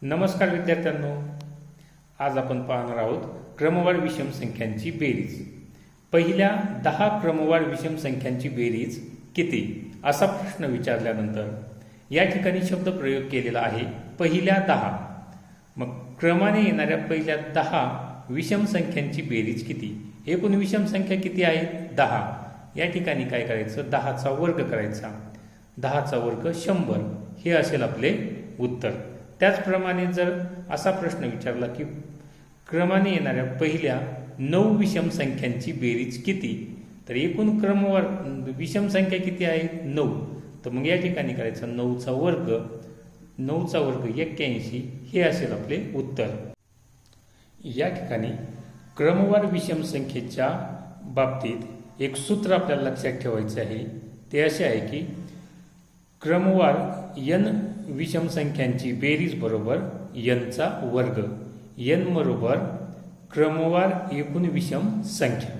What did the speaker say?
नमस्कार विद्यार्थ्यांनो, आज आपण पाहणार आहोत क्रमवार विषम संख्यांची बेरीज। पहिल्या 10 क्रमवार विषम संख्यांची बेरीज किती असा प्रश्न विचारल्यानंतर या ठिकाणी शब्द प्रयोग केलेला आहे पहिल्या 10। मग क्रमाने येणाऱ्या पहिल्या 10 विषम संख्यांची बेरीज किती? एकूण विषम संख्या किती आहेत? 10। या ठिकाणी काय करायचं? 10चा वर्ग करायचा। 10चा वर्ग 100 हे असेल आपले उत्तर। त्याचप्रमाणे जर असा प्रश्न विचारला की क्रमाने येणाऱ्या पहिल्या 9 विषम संख्यांची बेरीज किती, तर एकूण क्रमवार विषम संख्या किती आहे? 9। तर मग या ठिकाणी करायचं 9चा वर्ग 81 हे असेल आपले उत्तर। या ठिकाणी क्रमवार विषम संख्येच्या बाबतीत एक सूत्र आपल्याला लक्षात ठेवायचे आहे। ते असे आहे की क्रमवार n विषम संख्यांची बेरीज बरोबर n चा वर्ग। n बरोबर क्रमवार एकूण विषम संख्या।